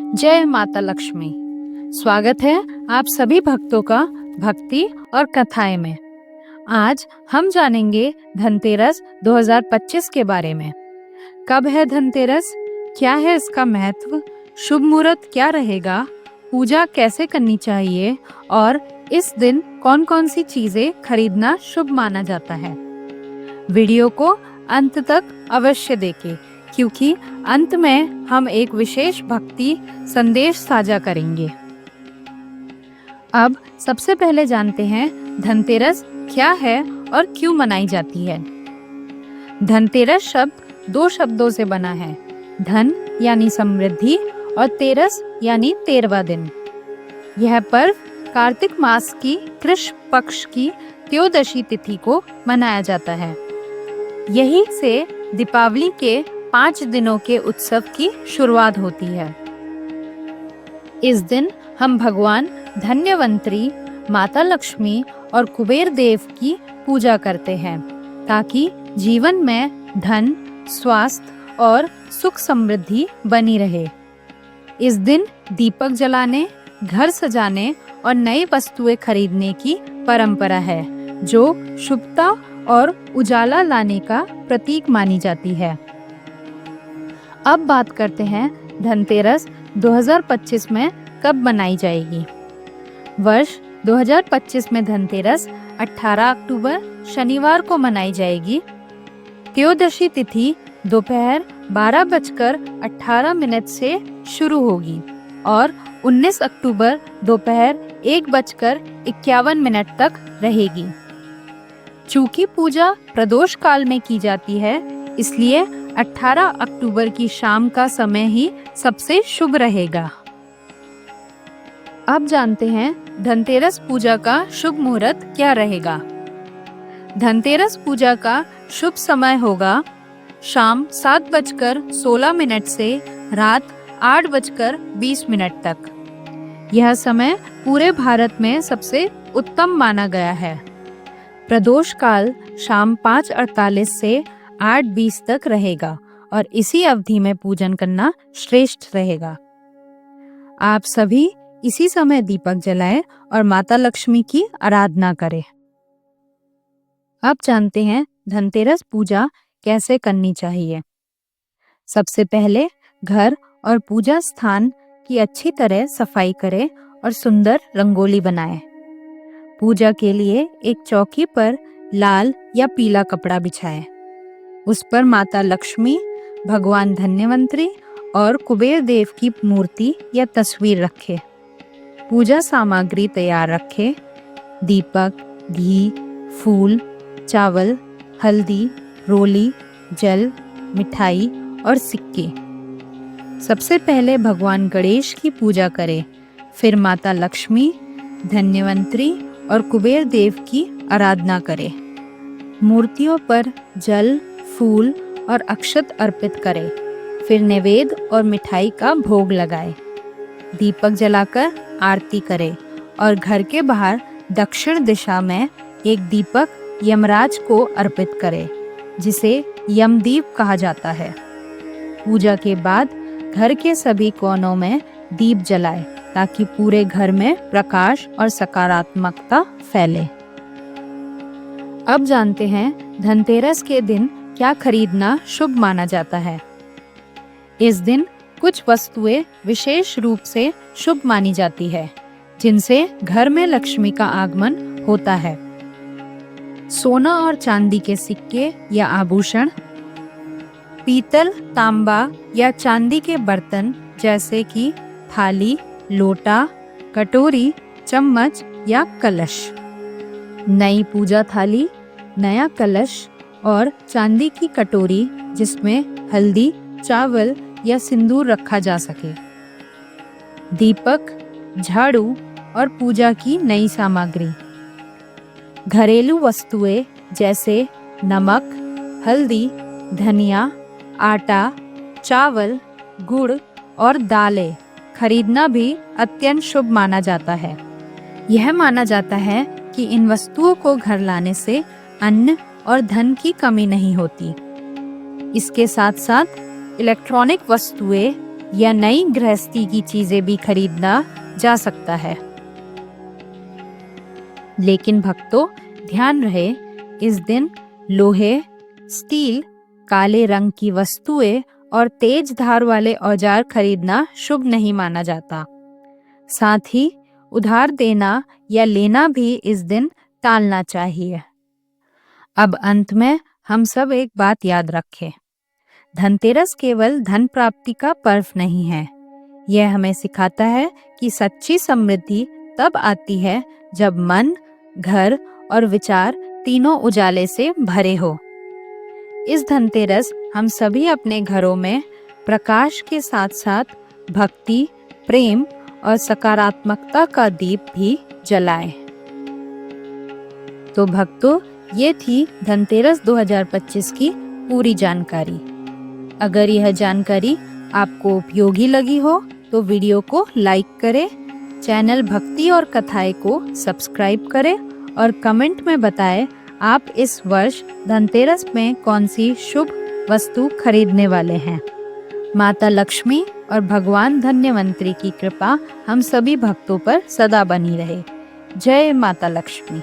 जय माता लक्ष्मी। स्वागत है आप सभी भक्तों का भक्ति और कथाएं में। आज हम जानेंगे धनतेरस 2025 के बारे में। कब है धनतेरस, क्या है इसका महत्व, शुभ मुहूर्त क्या रहेगा, पूजा कैसे करनी चाहिए और इस दिन कौन कौन सी चीजें खरीदना शुभ माना जाता है। वीडियो को अंत तक अवश्य देखें, क्योंकि अंत में हम एक विशेष भक्ति संदेश साझा करेंगे। अब सबसे पहले जानते हैं धनतेरस क्या है और क्यों मनाई जाती है। धनतेरस शब्द 2 शब्दों से बना है, धन यानी समृद्धि और तेरस यानी 13वां दिन। यह पर्व कार्तिक मास की कृष्ण पक्ष की त्रयोदशी तिथि को मनाया जाता है। यही से दीपावली के 5 दिनों के उत्सव की शुरुआत होती है। इस दिन हम भगवान धन्वंतरी, माता लक्ष्मी और कुबेर देव की पूजा करते हैं, ताकि जीवन में धन, स्वास्थ्य और सुख समृद्धि बनी रहे। इस दिन दीपक जलाने, घर सजाने और नई वस्तुएं खरीदने की परंपरा है, जो शुभता और उजाला लाने का प्रतीक मानी जाती है। अब बात करते हैं धनतेरस 2025 में कब मनाई जाएगी। वर्ष 2025 में धनतेरस 18 अक्टूबर शनिवार को मनाई जाएगी। त्रयोदशी तिथि दोपहर 12:18 से शुरू होगी और 19 अक्टूबर दोपहर 1:51 तक रहेगी। चूंकि पूजा प्रदोष काल में की जाती है, इसलिए 18 अक्टूबर की शाम का समय ही सबसे शुभ रहेगा। अब जानते हैं धनतेरस पूजा का शुभ मुहूर्त क्या रहेगा। धनतेरस पूजा का शुभ समय होगा शाम 7:16 से रात 8:20 तक। यह समय पूरे भारत में सबसे उत्तम माना गया है। प्रदोष काल शाम 5:48 से 8:20 तक रहेगा और इसी अवधि में पूजन करना श्रेष्ठ रहेगा। आप सभी इसी समय दीपक जलाएं और माता लक्ष्मी की आराधना करें। अब जानते हैं धनतेरस पूजा कैसे करनी चाहिए। सबसे पहले घर और पूजा स्थान की अच्छी तरह सफाई करें और सुंदर रंगोली बनाएं। पूजा के लिए एक चौकी पर लाल या पीला कपड़ा बिछाएं। उस पर माता लक्ष्मी, भगवान धन्वंतरी और कुबेर देव की मूर्ति या तस्वीर रखें। पूजा सामग्री तैयार रखें। दीपक, घी, फूल, चावल, हल्दी, रोली, जल, मिठाई और सिक्के। सबसे पहले भगवान गणेश की पूजा करें, फिर माता लक्ष्मी, धन्वंतरी और कुबेर देव की आराधना करें। मूर्तियों पर जल, फूल और अक्षत अर्पित करें, फिर नैवेद्य और मिठाई का भोग लगाएं। दीपक जलाकर आरती करें और घर के बाहर दक्षिण दिशा में एक दीपक यमराज को अर्पित करें, जिसे यमदीप कहा जाता है। पूजा के बाद घर के सभी कोनों में दीप जलाएं, ताकि पूरे घर में प्रकाश और सकारात्मकता फैले। अब जानते हैं धनतेरस के दिन क्या खरीदना शुभ माना जाता है। इस दिन कुछ वस्तुएं विशेष रूप से शुभ मानी जाती है, जिनसे घर में लक्ष्मी का आगमन होता है। सोना और चांदी के सिक्के या आभूषण, पीतल, तांबा या चांदी के बर्तन जैसे कि थाली, लोटा, कटोरी, चम्मच या कलश। नई पूजा थाली, नया कलश और चांदी की कटोरी जिसमें हल्दी, चावल या सिंदूर रखा जा सके। दीपक, झाड़ू और पूजा की नई सामग्री। घरेलू वस्तुएं जैसे नमक, हल्दी, धनिया, आटा, चावल, गुड़ और दालें खरीदना भी अत्यंत शुभ माना जाता है। यह माना जाता है कि इन वस्तुओं को घर लाने से अन्न और धन की कमी नहीं होती। इसके साथ साथ इलेक्ट्रॉनिक वस्तुएं या नई गृहस्थी की चीजें भी खरीदा जा सकता है। लेकिन भक्तों, ध्यान रहे, इस दिन लोहे, स्टील, काले रंग की वस्तुएं और तेज धार वाले औजार खरीदना शुभ नहीं माना जाता। साथ ही उधार देना या लेना भी इस दिन टालना चाहिए। अब अंत में हम सब एक बात याद रखें, धनतेरस केवल धन प्राप्ति का पर्व नहीं है। यह हमें सिखाता है कि सच्ची समृद्धि तब आती है जब मन, घर और विचार तीनों उजाले से भरे हो। इस धनतेरस हम सभी अपने घरों में प्रकाश के साथ साथ भक्ति, प्रेम और सकारात्मकता का दीप भी जलाएं। तो भक्तों, ये थी धनतेरस 2025 की पूरी जानकारी। अगर यह जानकारी आपको उपयोगी लगी हो तो वीडियो को लाइक करें, चैनल भक्ति और कथाएं को सब्सक्राइब करें और कमेंट में बताएं आप इस वर्ष धनतेरस में कौन सी शुभ वस्तु खरीदने वाले हैं। माता लक्ष्मी और भगवान धन्वंतरी की कृपा हम सभी भक्तों पर सदा बनी रहे। जय माता लक्ष्मी।